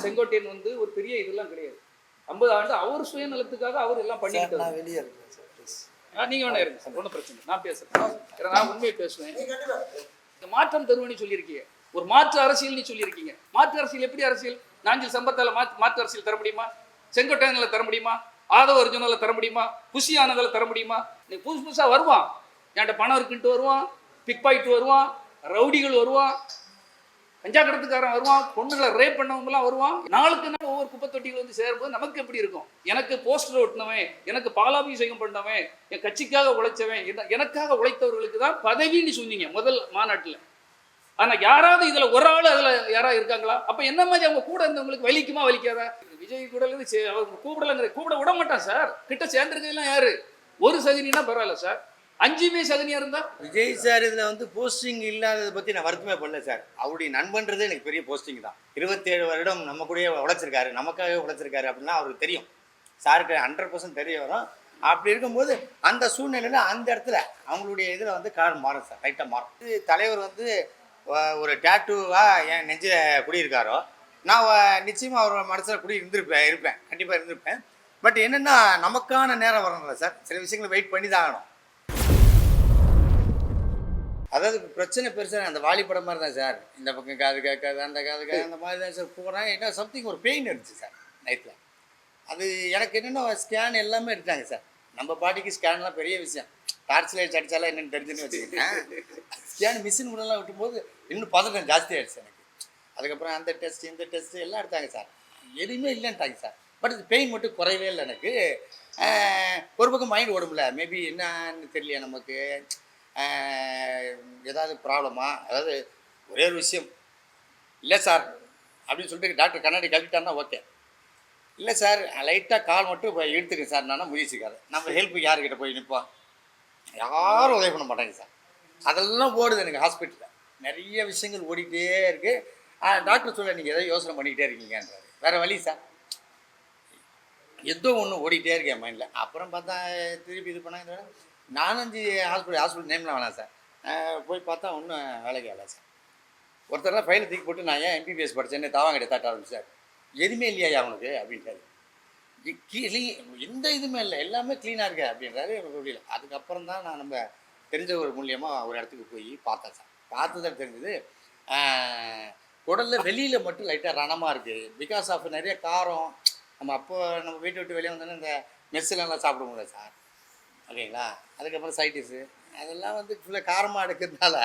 செங்கோட்டையன் வந்து ஒரு பெரிய இதெல்லாம் கிடையாது. 50 ஆண்டு அவர் சுயநலத்துக்காக அவர் எல்லாம் பண்ணிட்டு நீங்க வேணா இருங்க சார், ஒன்றும் பிரச்சனை, நான் பேசுறேன், நான் உண்மையை பேசுவேன். மாற்றம் தருவன்னு சொல்லியிருக்கீங்க, ஒரு மாற்று அரசியல் சொல்லியிருக்கீங்க. மாற்று அரசியல் எப்படி அரசியல்? நாஞ்சில் சம்பத்தால மாற்று அரசியல் தர முடியுமா? செங்கோட்டையன்ல தர முடியுமா? ஆதவ அர்ஜுனால தர முடியுமா? குஷி ஆனதில் தர முடியுமா? நீ புதுசா வருவான், என்கிட்ட பணம் இருக்குன்ட்டு வருவான், பிக் பாயிட்டு வருவான், ரவுடிகள் வருவான், கஞ்சா கடத்துக்காரன் வருவான், பொண்ணுங்களை ரேப் பண்ணவங்கலாம் வருவான். நாளுக்கு நாள் ஒவ்வொரு குப்பை தொட்டிகள் வந்து சேரும்போது நமக்கு எப்படி இருக்கும்? எனக்கு போஸ்டர் ஒட்டினவன், எனக்கு பாலாபிஷேகம் பண்ணவன், என் கட்சிக்காக உழைச்சவன், எனக்காக உழைத்தவர்களுக்கு தான் பதவின்னு சொன்னீங்க முதல் மாநாட்டில். ஆனா யாராவது இதுல ஒரு ஆள் அதுல யாராவது இருக்காங்களா? அப்ப என்ன மாதிரி அவங்க கூட இருந்தவங்களுக்கு வலிக்குமா வலிக்காதா? விஜய் கூட இருந்து கூப்பிட விட மாட்டான் சார். கிட்ட சேர்ந்துருக்கலாம் யாரு? ஒரு சகுனினா பரவாயில்ல சார், 5மே சகுனியா இருந்தா. விஜய் சார் இதுல வந்து போஸ்டிங் இல்லாததை பத்தி நான் வருத்தமே பண்ணல சார். அவருடைய நண்பன்றதே எனக்கு பெரிய போஸ்டிங் தான். 27 வருடம் நம்ம கூடயே உழைச்சிருக்காரு, நமக்காகவே உழைச்சிருக்காரு அப்படின்னா அவருக்கு தெரியும். சாருக்கு 100% தெரிய வரும். அப்படி இருக்கும்போது அந்த சூழ்நிலையில அந்த இடத்துல அவங்களுடைய இதுல வந்து கார் மாறும் சார், லைட்டாக மாறும். தலைவர் வந்து ஒரு டேட்டூவா என் நெஞ்சில குடியிருக்காரோ, நான் நிச்சயமா அவர் மனசில் இருப்பேன், கண்டிப்பாக இருந்திருப்பேன். பட் என்னென்னா நமக்கான நேரம் வரணும்ல சார், சில விஷயங்களை வெயிட் பண்ணி தான் ஆகணும். அதாவது பிரச்சனை பெருசாக அந்த வாலி படம் மாதிரி தான் சார். இந்த பக்கம் காது கேட்காது, அந்த காது கேட்காது, அந்த மாதிரி தான் சார் போகிறேன். என்ன சம்திங் ஒரு பெயின் இருந்துச்சு சார் நைட்டில். அது எனக்கு என்னென்னா ஸ்கேன் எல்லாமே எடுத்தாங்க சார். நம்ம பாட்டிக்கு ஸ்கேன்லாம் பெரிய விஷயம், டார்ச் லைட் அடித்தாலாம் என்னென்னு தெரிஞ்சுன்னு வச்சுக்கிட்டேன். ஸ்கேன் மிஷின் கூடலாம் விட்டும்போது இன்னும் பதட்டம் ஜாஸ்தி ஆகிடுச்சு எனக்கு. அதுக்கப்புறம் அந்த டெஸ்ட் இந்த டெஸ்ட்டு எல்லாம் எடுத்தாங்க சார், எதுவுமே இல்லைன்ட்டாங்க சார். பட் இது பெயின் மட்டும் குறையவே இல்லை எனக்கு. ஒரு பக்கம் மைண்ட் ஓடும்ல, மேபி என்னன்னு தெரியலையா நமக்கு, ஏதாவது ப்ராப்ளமா, அதாவது ஒரே ஒரு விஷயம் இல்லை சார் அப்படின்னு சொல்லிட்டு டாக்டர் கண்ணாடி கழிட்டாருன்னா ஓகே. இல்லை சார் லைட்டாக கால் மட்டும் இப்போ இழுத்துக்கு சார், நானா முயற்சிக்காது. நம்ம ஹெல்ப்புக்கு யார்கிட்ட போய் நிற்போம்? யாரும் உதவி பண்ண மாட்டாங்க சார். அதெல்லாம் ஓடுது எனக்கு ஹாஸ்பிட்டலில், நிறைய விஷயங்கள் ஓடிக்கிட்டே இருக்குது. டாக்டர் சொல்ல நீங்கள் எதோ யோசனை பண்ணிக்கிட்டே இருக்கீங்கன்றாரு. வேறு வழி சார், ஏதோ ஒன்று ஓடிக்கிட்டே இருக்கேன் மைண்டில். அப்புறம் பார்த்தா திருப்பி இது பண்ணாங்க. 4-5 ஹாஸ்பிட்டல் நேம்லாம் வேணாம் சார். போய் பார்த்தா ஒன்றும் வேலைக்கு வேலை சார். ஒருத்தர்லாம் ஃபைலை தூக்கி போட்டு நான் ஏன் MBBS படித்தேன்னு தாவாங்கிட்ட தாட்ட ஆரம்பிச்சார். எதுவுமே இல்லையா அவனுக்கு அப்படின்றாரு. எந்த இதுவுமே இல்லை, எல்லாமே க்ளீனாக இருக்கு அப்படின்றாரு. முடியல. அதுக்கப்புறம் தான் நான் நம்ம தெரிஞ்ச ஒரு மூலியமாக ஒரு இடத்துக்கு போய் பார்த்தேன் சார். பார்த்துதான் தெரிஞ்சது குடலில் வெளியில் மட்டும் லைட்டாக ரணமாக இருக்குது. பிகாஸ் ஆஃப் நிறைய காரம். நம்ம வீட்டை விட்டு வெளியே வந்தோன்னா இந்த மெஸ்ஸிலலாம் சாப்பிட முடியல சார், ஓகேங்களா. அதுக்கப்புறம் சைட்டிஸு அதெல்லாம் வந்து ஃபுல்லாக காரமாக எடுக்கிறதுனால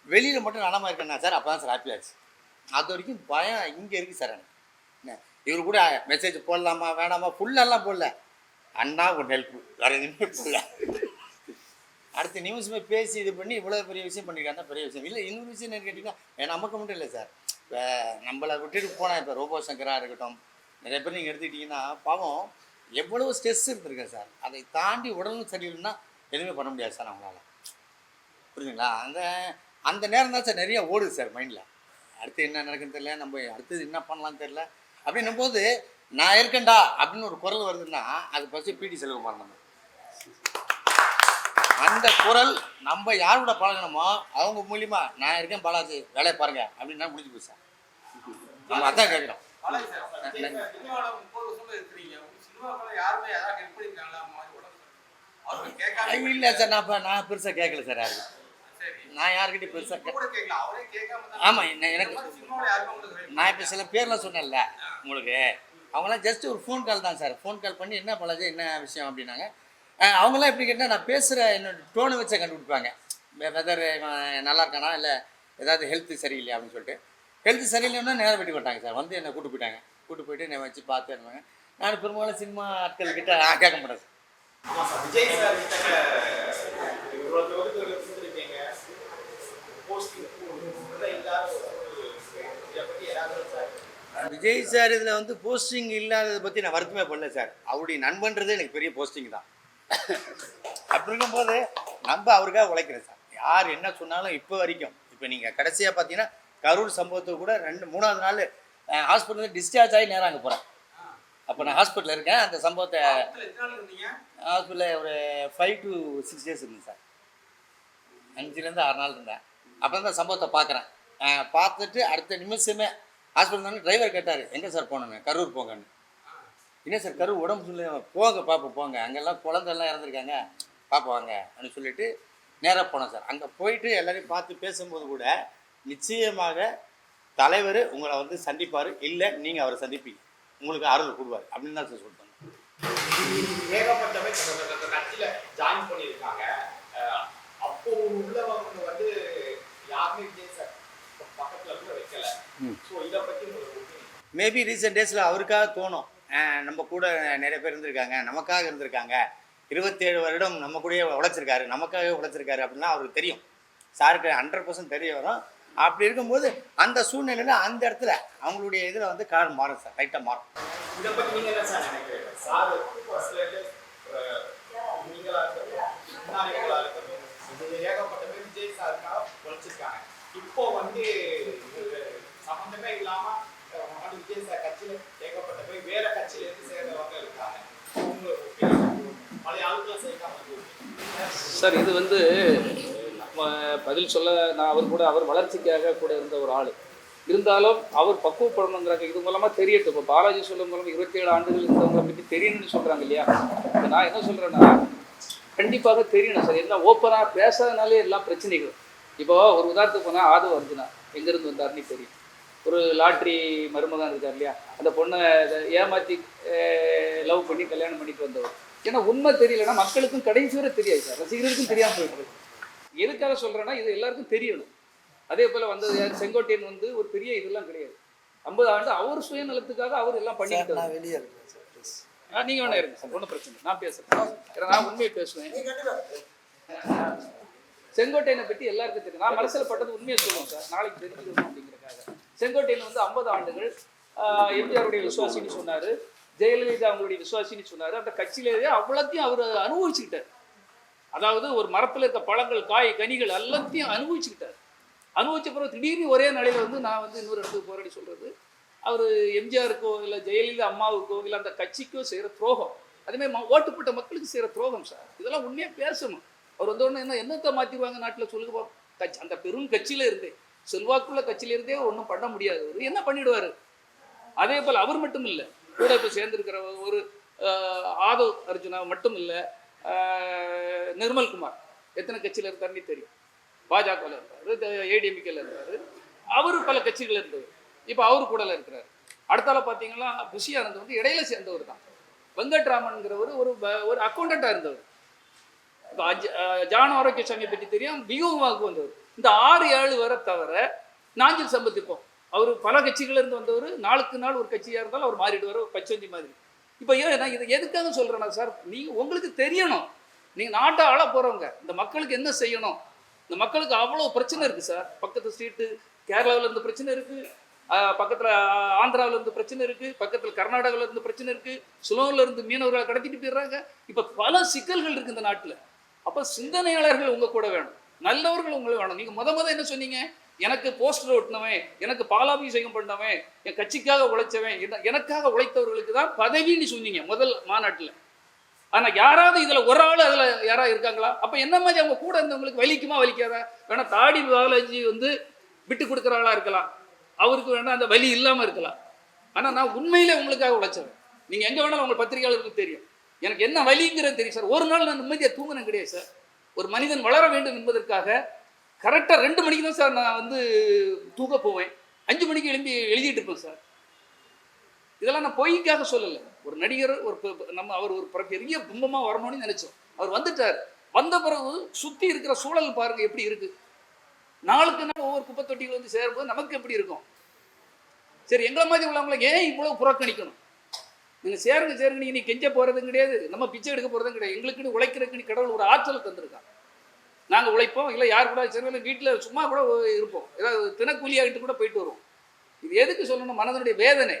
வெளியில் மட்டும் ரணமாக இருக்குன்னா சார், அப்போ தான் சார் ஹாப்பி ஆச்சு. அது வரைக்கும் பயம் இங்கே இருக்குது சார் எனக்கு. என்ன இவர் கூட மெசேஜ் போடலாமா வேணாமா ஃபுல்லெல்லாம் போடல, அண்ணா ஒரு ஹெல்ப்பு, வேறு எதுவுமே போடல. அடுத்த நிமிஷமே பேசி இது பண்ணி இவ்வளோ பெரிய விஷயம் பண்ணியிருக்காருன்னா பெரிய விஷயம் இல்லை. இன்னொரு விஷயம் என்ன கேட்டிங்கன்னா, நமக்கு மட்டும் இல்லை சார், இப்போ நம்மளை விட்டுட்டு போனால் இப்போ ரோபோ சங்கராக இருக்கட்டும், நிறைய பேர் நீங்கள் எடுத்துக்கிட்டிங்கன்னா பாவம் எவ்வளோ ஸ்ட்ரெஸ் இருந்திருக்கேன் சார். அதை தாண்டி உடலும் சரியில்லைன்னா எதுவுமே பண்ண முடியாது சார் அவங்களால, புரியுதுங்களா. அந்த நேரம் தான் சார் நிறைய ஓடுது சார் மைண்டில். அடுத்து என்ன நடக்குன்னு தெரியல, நம்ம அடுத்தது என்ன பண்ணலான்னு தெரியல. அப்படின்னும் போது நான் இருக்கேன்டா அப்படின்னு ஒரு குரல் வருதுன்னா அது ஃபஸ்ட்டு பிடி செல்வகுமார். நம்ம அந்த குரல் நம்ம யாரோட பழகணுமோ அவங்க மூலியமா நான் இருக்கேன் பாலாஜி வேலையை பாருங்க அப்படின்னா முடிஞ்சு போச்சு சார். நம்ம அதான் கேட்குறோம். இல்லை சார், நான் பெருசாக கேட்கல சார் யாருக்கு. நான் யாருக்கிட்டையும் பெருசாக ஆமாம் எனக்கு நான் இப்போ சில பேர்லாம் சொன்னேன்ல உங்களுக்கு, அவங்களாம் ஜஸ்ட் ஒரு ஃபோன் கால் தான் சார். ஃபோன் கால் பண்ணி என்ன பாலாஜி என்ன விஷயம் அப்படின்னாங்க. அவங்களாம் எப்படி கேட்டால் நான் பேசுகிற என்னோட டோனை வச்சே கண்டுபிடிப்பாங்க, வெதர் நல்லா இருக்கானா இல்லை ஏதாவது ஹெல்த்து சரியில்லையா அப்படின்னு சொல்லிட்டு. ஹெல்த்து சரியில்லைன்னா நேரம் வெட்டி விட்டாங்க சார். வந்து என்னை கூப்பிட்டு போயிட்டாங்க. கூப்பிட்டு போயிட்டு என்னை வச்சு பார்த்து இருந்தாங்க. நான் பெரும்பாலும் சினிமா ஆட்கள் கிட்ட கேட்க மாட்டேன் சார். விஜய் சார் இதில் வந்து போஸ்டிங் இல்லாததை பற்றி நான் வருத்தமே பண்ணல சார். அவருடைய நண்பன்றதே எனக்கு பெரிய போஸ்டிங் தான். அப்படி இருக்கும்போது நம்ம அவருக்காக உழைக்கிறேன் சார். யார் என்ன சொன்னாலும் இப்போ வரைக்கும், இப்போ நீங்கள் கடைசியாக பார்த்தீங்கன்னா கரூர் சம்பவத்துக்கு கூட 2-3வது நாள் ஹாஸ்பிட்டலில் டிஸ்சார்ஜ் ஆகி நேரம் அங்கே போகிறேன். அப்போ நான் ஹாஸ்பிட்டலில் இருக்கேன். அந்த சம்பவத்தை ஹாஸ்பிட்டலில் ஒரு 5 to 6 days இருந்தேன் சார். 5 to 6 நாள் இருந்தேன். அப்போ தான் சம்பவத்தை பார்க்குறேன். பார்த்துட்டு அடுத்த நிமிஷமே ஹாஸ்பிட்டல் தானே டிரைவர் கேட்டார், எங்கே சார் போனேன்னு, கரூர் போங்கன்னு. என்ன சார் கரூர் உடம்பு சொல்லி, போங்க பார்ப்போம் போங்க, அங்கெல்லாம் குழந்தைலாம் இறந்துருக்காங்க பார்ப்போங்க அப்படின்னு சொல்லிட்டு நேராக போனேன் சார். அங்கே போயிட்டு எல்லாரையும் பார்த்து பேசும்போது கூட நிச்சயமாக தலைவர் உங்களை வந்து சந்திப்பார், இல்லை நீங்கள் அவரை சந்திப்பீங்க, உங்களுக்கு ஆறுதல் கொடுவார் அப்படின்னு தான் சார் சொல்லிட்டாங்க. ஏகப்பட்டவை கட்சியில ஜாயின் பண்ணியிருக்காங்க. அப்போ உள்ளவங்க வந்து யாருமே விஜய் சார் பக்கத்துல கூட வைக்கல. ஸோ இதை பத்தி மேபி ரீசெண்ட் டேஸில் அவருக்காக தோணும், நம்ம கூட நிறைய பேர் இருந்திருக்காங்க, நமக்காக இருந்திருக்காங்க, 27 வருடம் நம்ம கூடயே உழைச்சிருக்காரு, நமக்காக உழைச்சிருக்காரு அப்படின்னா அவருக்கு தெரியும். சாருக்கு 100% தெரிய வரும். அப்படி இருக்கும்போது அந்த சூழ்நிலையில் அந்த இடத்துல அவங்களுடைய இதில் வந்து கலர் மாறும் சார், லைட்டாக மாறும். இதை பற்றி நீங்கள் என்ன சார் நினைக்கிறீங்க? சார் நீங்களா இருக்கட்டும், முன்னாடிகளாக இருக்கட்டும், ஏகப்பட்ட பேர் விஜய் சாருக்காக உழைச்சிருக்காங்க. இப்போ வந்து சம்மந்தமே இல்லாமல் விஜய் சார் கட்சியில் ஏகப்பட்ட பேர் வேற கட்சியிலேருந்து சேர்ந்தவங்க இருக்காங்க. பழைய ஆளுக்கெல்லாம் சேர்க்காம சார் இது வந்து பதில் சொல்ல நான் அவர் வளர்ச்சிக்காக கூட இருந்த ஒரு ஆள் இருந்தாலும் அவர் பக்குவப்படணுங்கிறாங்க. இது மூலமாக தெரியட்டும். இப்போ பாலாஜி சொல்லும் மூலமாக 27 ஆண்டுகள் இருந்தவங்களை பற்றி தெரியணும்னு சொல்கிறாங்க இல்லையா? இப்போ நான் என்ன சொல்கிறேன்னா கண்டிப்பாக தெரியணும் சார். என்ன ஓப்பனாக பேசாதனாலே எல்லாம் பிரச்சனைகள். இப்போ ஒரு உதாரணத்துக்கு போனால் ஆதவ அர்ஜுனா எங்கேருந்து வந்தார்னு தெரியும். ஒரு லாட்ரி மருமகன் இருக்கார் இல்லையா, அந்த பொண்ணை ஏமாற்றி லவ் பண்ணி கல்யாணம் பண்ணிட்டு வந்தவர். ஏன்னா உண்மை தெரியலன்னா மக்களுக்கும் கடைசி வரை தெரியாது சார், ரசிகர்களுக்கும் தெரியாமல் போயிட்டு. எதுக்காக சொல்கிறேன்னா இது எல்லாருக்கும் தெரியணும். அதே போல் வந்தது யார், செங்கோட்டையன் வந்து ஒரு பெரிய இதெல்லாம் கிடையாது. 50 ஆண்டு அவர் சுயநலத்துக்காக அவர் எல்லாம் பண்ணிட்டு நீங்கள் வேணா இருங்க சார், ஒன்றும் பிரச்சனை, நான் பேசுகிறேன். ஏன்னா நான் உண்மையை பேசுவேன். செங்கோட்டையனை பற்றி எல்லாருக்கும் தெரியும். நான் மனசில் பட்டது உண்மையை சொல்லுவேன் சார், நாளைக்கு தெரிஞ்சுக்கணும் அப்படிங்கிறதுக்காக. செங்கோட்டையன் வந்து 50 ஆண்டுகள் எம்ஜிஆருடைய விசுவாசின்னு சொன்னார், ஜெயலலிதா அவங்களுடைய விசுவாசின்னு சொன்னார். அந்த கட்சியிலேயே அவ்வளோத்தையும் அவர் அனுபவிச்சுக்கிட்டார். அதாவது ஒரு மரத்தில் இருக்க பழங்கள், காய், கனிகள் எல்லாத்தையும் அனுபவிச்சுக்கிட்டார். அனுபவிச்ச பிறகு திடீர்னு ஒரே நாளையில் வந்து நான் வந்து இன்னொரு இடத்துக்கு போராடி சொல்கிறது அவர் எம்ஜிஆருக்கோ இல்லை ஜெயலலிதா அம்மாவுக்கோ இல்லை அந்த கட்சிக்கோ செய்கிற துரோகம். அதேமாதிரி ஓட்டுப்பட்ட மக்களுக்கு செய்கிற துரோகம் சார். இதெல்லாம் உண்மையாக பேசணும். அவர் வந்து ஒன்று என்னத்தை மாற்றிடுவாங்க நாட்டில் சொல்லுங்க. கட்சி அந்த பெரும் கட்சியில் இருந்தே, செல்வாக்குள்ள கட்சியில இருந்தே ஒன்றும் பண்ண முடியாது. அவர் என்ன பண்ணிடுவார்? அதே போல் அவர் மட்டும் இல்லை, கூட இப்போ சேர்ந்துருக்கிற ஒரு ஆதவ் அர்ஜுனா மட்டும் இல்லை, நிர்மல்குமார் எத்தனை கட்சியில் இருந்தார்னே தெரியும். பாஜகவில் இருந்தார், ஏடிஎம்கேல இருந்தார், அவர் பல கட்சிகள் இருந்தவர். இப்போ அவர் கூடல இருக்கிறார். அடுத்தால பார்த்தீங்கன்னா புஷியானந்த் வந்து இடையில சேர்ந்தவர் தான். வெங்கட்ராமன்கிறவர் ஒரு அக்கௌண்டண்ட்டாக இருந்தவர். இப்போ ஜான் ஆரோக்கியசாமியை பற்றி தெரியும், பியூமாவுக்கு வந்தவர். இந்த 6-7 வரை தவிர நாஞ்சில் சம்பத்திப்போம் அவர் பல கட்சிகளிலிருந்து வந்தவர். நாளுக்கு நாள் ஒரு கட்சியாக இருந்தாலும் அவர் மாறிடுவார், ஒரு பச்சோந்தி மாதிரி. இப்போ நான் இதை எதுக்காக சொல்கிறேன்னா சார், நீங்கள் உங்களுக்கு தெரியணும், நீங்கள் நாட்டை ஆள போகிறவங்க, இந்த மக்களுக்கு என்ன செய்யணும். இந்த மக்களுக்கு அவ்வளோ பிரச்சனை இருக்குது சார். பக்கத்து ஸ்டேட்டு கேரளாவில் இருந்து பிரச்சனை இருக்குது, பக்கத்தில் ஆந்திராவில் இருந்து பிரச்சனை இருக்குது, பக்கத்தில் கர்நாடகாவில் இருந்து பிரச்சனை இருக்குது, சுலோனில் இருந்து மீனவர்களை கடத்திட்டு போயிடுறாங்க. இப்போ பல சிக்கல்கள் இருக்குது இந்த நாட்டில். அப்போ சிந்தனையாளர்கள் உங்கள் கூட வேணும், நல்லவர்கள் உங்களுக்கு வேணும். நீங்கள் முத என்ன சொன்னீங்க? எனக்கு போஸ்டர் ஒட்டினவன், எனக்கு பாலாபிஷேகம் பண்ணவன், என் கட்சிக்காக உழைச்சவன், எனக்காக உழைத்தவர்களுக்கு தான் பதவின்னு சொன்னீங்க முதல் மாநாட்டில். ஆனால் யாராவது இதில் ஒரு ஆள் அதில் யாராவது இருக்காங்களா? அப்போ என்ன மாதிரி அவங்க கூட இருந்தவங்களுக்கு வலிக்குமா வலிக்காதா? வேணா தாடி பாலாஜி வந்து விட்டு கொடுக்குற ஆளாக இருக்கலாம், அவருக்கு வேணா அந்த வலி இல்லாமல் இருக்கலாம். ஆனால் நான் உண்மையிலே உங்களுக்காக உழைச்சவன். நீங்கள் எங்கே வேணாலும் உங்கள் பத்திரிகையாளர்களுக்கு தெரியும் எனக்கு என்ன வலிங்கிறது தெரியும் சார். ஒரு நாள் நான் நிம்மதியாக தூங்கினேன் கிடையாது சார். ஒரு மனிதன் வளர வேண்டும் என்பதற்காக கரெக்டாக 2 மணிக்கு தான் சார் நான் வந்து தூங்க போவேன். 5 மணிக்கு எழுதிட்டு இருப்பேன் சார். இதெல்லாம் நான் பொய்க்காக சொல்லலை. ஒரு நடிகர், அவர் ஒரு பெரிய பிம்பமாக வரணும்னு நினைச்சோம். அவர் வந்துட்டார். வந்த பிறகு சுற்றி இருக்கிற சூழல் பாருங்க எப்படி இருக்கு. நாளுக்கு நாள் ஒவ்வொரு குப்பை தொட்டிகள் வந்து சேரும்போது நமக்கு எப்படி இருக்கும்? சரி, எங்களை மாதிரி உள்ளவங்களை ஏன் இவ்வளோ புறக்கணிக்கணும்? நீங்கள் சேருங்க நீ கெஞ்ச போகிறதும் கிடையாது, நம்ம பிச்சை எடுக்க போகிறதும் கிடையாது. எங்களுக்குன்னு உழைக்கிறதுக்குன்னு கடவுள் ஒரு ஆற்றல் தந்திருக்காங்க. நாங்கள் உழைப்போம், இல்லை யார் கூட சரி வீட்டில் சும்மா கூட இருப்போம், ஏதாவது தினக்கூலியாகிட்டு கூட போயிட்டு வருவோம். இது எதுக்கு சொல்லணும்? மனதனுடைய வேதனை.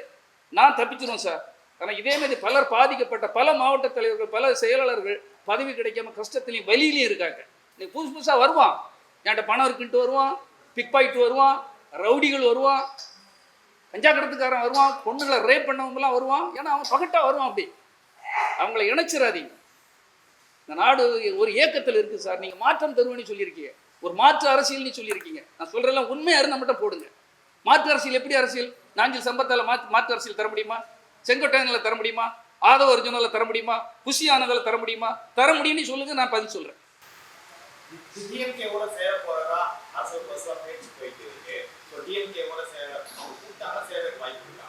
நான் தப்பிச்சிடும் சார். ஆனால் இதே மாதிரி பலர் பாதிக்கப்பட்ட பல மாவட்ட தலைவர்கள், பல செயலாளர்கள் பதவி கிடைக்காம கஷ்டத்துலையும் வலியிலையும் இருக்காங்க. நீ புதுசாக வருவான், என்கிட்ட பணம் இருக்குன்ட்டு வருவான், பிக் பாயிட்டு வருவான், ரவுடிகள் வருவான், கஞ்சா கடத்துக்காரன் வருவான், பொண்ணுங்களை ரேப் பண்ணவங்கலாம் வருவான். ஏன்னா அவன் பகட்டாக வருவான். அப்படி அவங்கள இணைச்சிடாதீங்க. இந்த நாடு ஒரு ஏக்கத்தில் இருக்குது சார். நீங்கள் மாற்றம் தருவேன்னு சொல்லியிருக்கீங்க, ஒரு மாற்று அரசியல்னு சொல்லியிருக்கீங்க. நான் சொல்கிறேன், உண்மையாக இருந்தால் மட்டும் போடுங்க. மாற்று அரசியல் எப்படி அரசியல்? நாஞ்சில் சம்பத்தால் மாற்று அரசியல் தர முடியுமா? செங்கோட்டையனில் தர முடியுமா? ஆதவ அர்ஜுனில் தர முடியுமா? புஷி ஆனதில் தர முடியுமா? தர முடியும்னு சொல்லுங்க, நான் பதில் சொல்றேன். டிஎம்கேவோட சேர போறதா அரசியல் பஸ்ல பேச்சு போயிட்டு இருக்கு. டிஎம்கேவோட கூட்டாக சேர வாய்ப்பு இருக்கா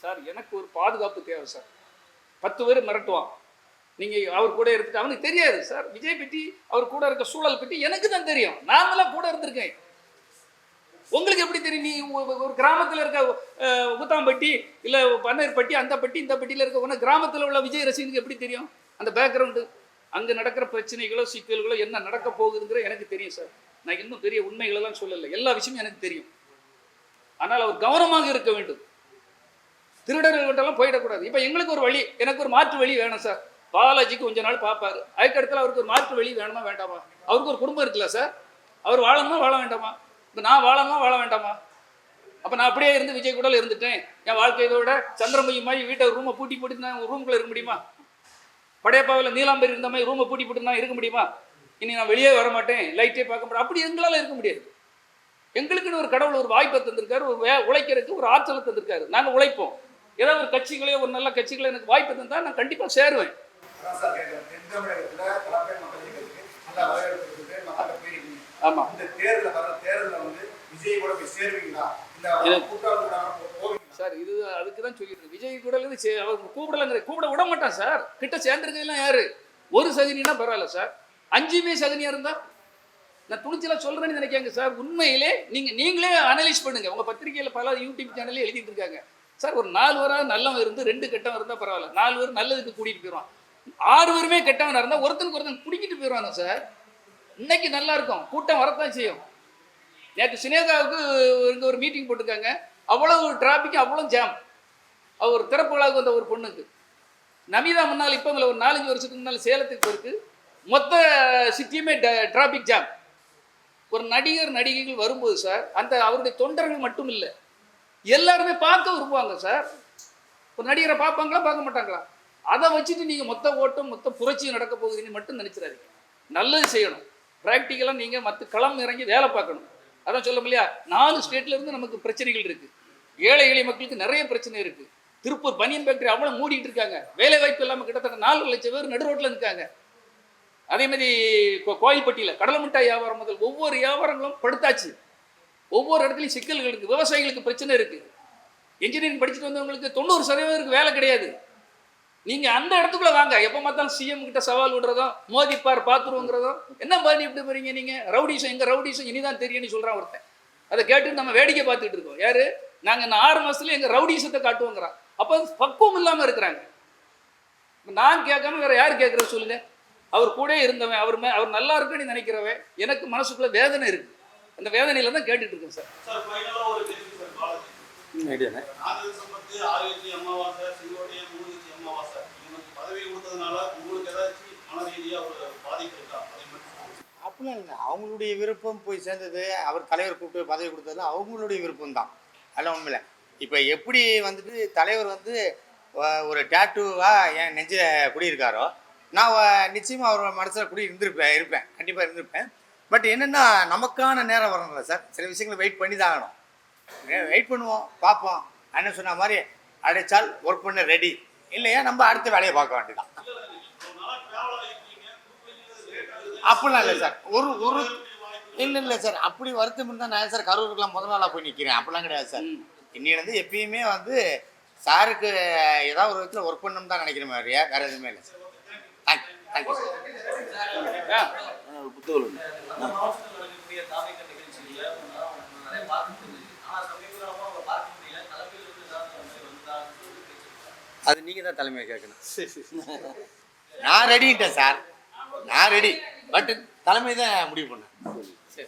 சார்? எனக்கு ஒரு பாதுகாப்பு தேவை சார். 10 பேர் மிரட்டுவான், நீங்க அவர் கூட இருந்துட்டு அவனுக்கு தெரியாது சார். விஜய் பற்றி அவர் கூட இருக்க சூழல் பற்றி எனக்கு தான் தெரியும். நாங்களாம் கூட இருந்திருக்கேன். உங்களுக்கு எப்படி தெரியும்? நீ ஒரு கிராமத்தில் இருக்க ஊத்தாம்பட்டி இல்லை பன்னீர்பட்டி, அந்த பட்டி இந்த பட்டியில் இருக்க ஒன்று கிராமத்தில் உள்ள விஜய் ரசிகனுக்கு எப்படி தெரியும் அந்த பேக்ரவுண்டு? அங்கே நடக்கிற பிரச்சனைகளோ சிக்கல்களோ என்ன நடக்க போகுதுங்கிற எனக்கு தெரியும் சார். நான் இன்னும் பெரிய உண்மைகளெல்லாம் சொல்லலை, எல்லா விஷயமும் எனக்கு தெரியும். ஆனால் அவர் கவனமாக இருக்க வேண்டும். திருடர்கள்ட்டெல்லாம் போயிடக்கூடாது. இப்போ எங்களுக்கு ஒரு வழி, எனக்கு ஒரு மாற்று வழி வேணும் சார். பாலாஜிக்கு கொஞ்ச நாள் பார்ப்பாரு, அதுக்கடுத்துல அவருக்கு ஒரு மாற்று வழி வேணுமா வேண்டாமா? அவருக்கு ஒரு குடும்பம் இருக்குல்ல சார், அவர் வாழணுமா வாழ வேண்டாமா? இப்போ நான் வாழணுமா வாழ வேண்டாமா? அப்போ நான் அப்படியே இருந்து விஜய் கூட இருந்துட்டேன், என் வாழ்க்கையோட சந்திரமுகி மாதிரி வீட்டை ரூமை பூட்டி போட்டு நான் ரூமுக்குள்ளே இருக்க முடியுமா? படையப்பாவில் நீலாம்பரி இருந்த மாதிரி ரூமை பூட்டி போட்டு நான் இருக்க முடியுமா? இனி நான் வெளியே வர மாட்டேன், லைட்டே பார்க்க மாட்டேன், அப்படி எங்களால் இருக்க முடியாது. எங்களுக்குன்னு ஒரு கடவுள் ஒரு வாய்ப்பை தந்திருக்காரு, ஒரு உழைக்கிறதுக்கு ஒரு ஆற்றலை தந்திருக்காரு. நாங்கள் உழைப்போம். ஏதாவது ஒரு கட்சிகளையோ ஒரு நல்ல கட்சிகளோ எனக்கு வாய்ப்பு தந்தால் நான் கண்டிப்பாக சேருவேன். ஆமாம், சார் இது அதுக்கு தான் சொல்லிட்டு விஜய் கூட இருந்து அவர் கூப்பிட விட மாட்டான் சார். கிட்ட சேர்ந்துருக்கலாம் யாரு? ஒரு சகனினா பரவாயில்ல சார், 5மே சகனியா இருந்தா நான் துணிச்சலா சொல்றேன்னு நினைக்காங்க சார். உண்மையிலே நீங்களே அனலைஸ் பண்ணுங்க. உங்க பத்திரிகையில பல யூடியூப் சேனல்ல எழுதிட்டு இருக்காங்க சார். ஒரு 4 பேராவது நல்லவன் இருந்து 2 கெட்டவன் இருந்தா பரவாயில்ல, 4 பேர் நல்லதுக்கு கூட்டிட்டு போயிடுவான். 6 பேருமே கெட்டவனா இருந்தா ஒருத்தனுக்கு ஒருத்தன் குடிக்கிட்டு போயிடுவாங்க சார். இன்னைக்கு நல்லா இருக்கும், கூட்டம் வரத்தான் செய்யும். நேற்று சினேகாவுக்கு இங்கே ஒரு மீட்டிங் போட்டிருக்காங்க, அவ்வளவு டிராபிக், அவ்வளோ ஜாம். அவர் திறப்பு விழாவுக்கு வந்த ஒரு பொண்ணுக்கு நமிதா முன்னால் இப்போ ஒரு 4-5 வருஷத்துக்கு முன்னால் சேலத்துக்கு போயிருக்கு, மொத்த சிட்டியுமே டிராபிக் ஜாம். ஒரு நடிகைகள் வரும்போது சார், அந்த அவருடைய தொண்டர்கள் மட்டும் இல்லை, எல்லாருமே பார்க்க விரும்புவாங்க சார். ஒரு நடிகரை பார்ப்பாங்களா பார்க்க மாட்டாங்களா? அதை வச்சுட்டு நீங்கள் மொத்த ஓட்டம் மொத்த புரட்சியும் நடக்க போகுதுன்னு மட்டும் நினச்சிடாதீங்க. நல்லது செய்யணும், ப்ராக்டிக்கலாக நீங்கள் மற்ற களம் இறங்கி வேலை பார்க்கணும். அதான் சொல்ல இல்லையா, 4 ஸ்டேட்லேருந்து நமக்கு பிரச்சனைகள் இருக்குது. ஏழை எளிய மக்களுக்கு நிறைய பிரச்சனை இருக்குது. திருப்பூர் பனியன் ஃபேக்டரி அவ்வளோ மூடிட்டு இருக்காங்க, வேலை வாய்ப்பு இல்லாமல் கிட்டத்தட்ட 4 லட்சம் பேர் நடு ரோட்டில் இருக்காங்க. அதே மாதிரி கோயில்பட்டியில் கடலை மிட்டாய் வியாபாரம் முதல் ஒவ்வொரு வியாபாரங்களும் படுத்தாச்சு. ஒவ்வொரு இடத்துலையும் சிக்கல்கள் இருக்குது, விவசாயிகளுக்கு பிரச்சனை இருக்குது. இன்ஜினியரிங் படிச்சுட்டு வந்தவங்களுக்கு 90% வேலை கிடையாது. நீங்கள் அந்த இடத்துக்குள்ளே வாங்க. எப்போ பார்த்தாலும் சிஎம் கிட்ட சவால் விடுறதும் மோதிப்பார் பார்த்துருவோங்கிறதும், என்ன பாடி இப்படி போறீங்க நீங்கள்? ரவுடிசம், எங்கள் ரவுடிசம் இனிதான் தெரியும்னு சொல்கிறான் ஒருத்தன். அதை கேட்டு நம்ம வேடிக்கை பார்த்துட்டு இருக்கோம். யாரு? நாங்கள் இந்த 6 மாதத்துல எங்கள் ரவுடிசத்தை காட்டுவோங்கிறான். அப்போ பக்குவம் இல்லாமல் இருக்கிறாங்க. நான் கேட்காம வேற யார் கேட்குறது சொல்லுங்க? அவர் கூட இருந்தவன், அவர் நல்லா இருக்குன்னு நினைக்கிறவன், எனக்கு மனசுக்குள்ள வேதனை இருக்கு. அந்த வேதனையில தான் கேட்டுட்டு இருக்கேன் சார். அப்படிலாம் இல்லை, அவங்களுடைய விருப்பம் போய் சேர்ந்தது. அவர் தலைவர் கூப்பிட்டு பதவி கொடுத்ததுல அவங்களுடைய விருப்பம் தான், அதெல்லாம் உண்மையில. இப்போ எப்படி வந்துட்டு தலைவர் வந்து ஒரு டேட்டூவாக என் நெஞ்சில் குடியிருக்காரோ, நான் நிச்சயமாக அவர் மனசில் இருப்பேன், கண்டிப்பாக இருந்திருப்பேன். பட் என்னென்னா, நமக்கான நேரம் வரணும்ல சார். சில விஷயங்களை வெயிட் பண்ணி தான் ஆகணும். வெயிட் பண்ணுவோம், பார்ப்போம். என்ன சொன்ன மாதிரி அடைச்சால் ஒர்க் பண்ண ரெடி, இல்லையா நம்ம அடுத்த வேலையை பார்க்க வேண்டியதான். அப்படிலாம் இல்லை சார். ஒரு இல்லை சார், அப்படி வருத்தம் இருந்தால் நான் சார் கரூருக்குலாம் முதல் நாளாக போய் நிற்கிறேன். அப்படிலாம் கிடையாது சார். இன்னிலேருந்து எப்பயுமே வந்து சாருக்கு ஏதாவது ஒரு விதத்தில் ஒர்க் பண்ணணும் தான் நினைக்கிற மாதிரியா, வேற எதுவுமே இல்லை சார். Thank you sir. புத்தகம் அது நீங்கள் தான் தலைமையை கேட்கணும். நான் ரெடிட்டேன் சார், நான் ரெடி. பட் தலைமை தான் முடிவு பண்ணேன். சரி.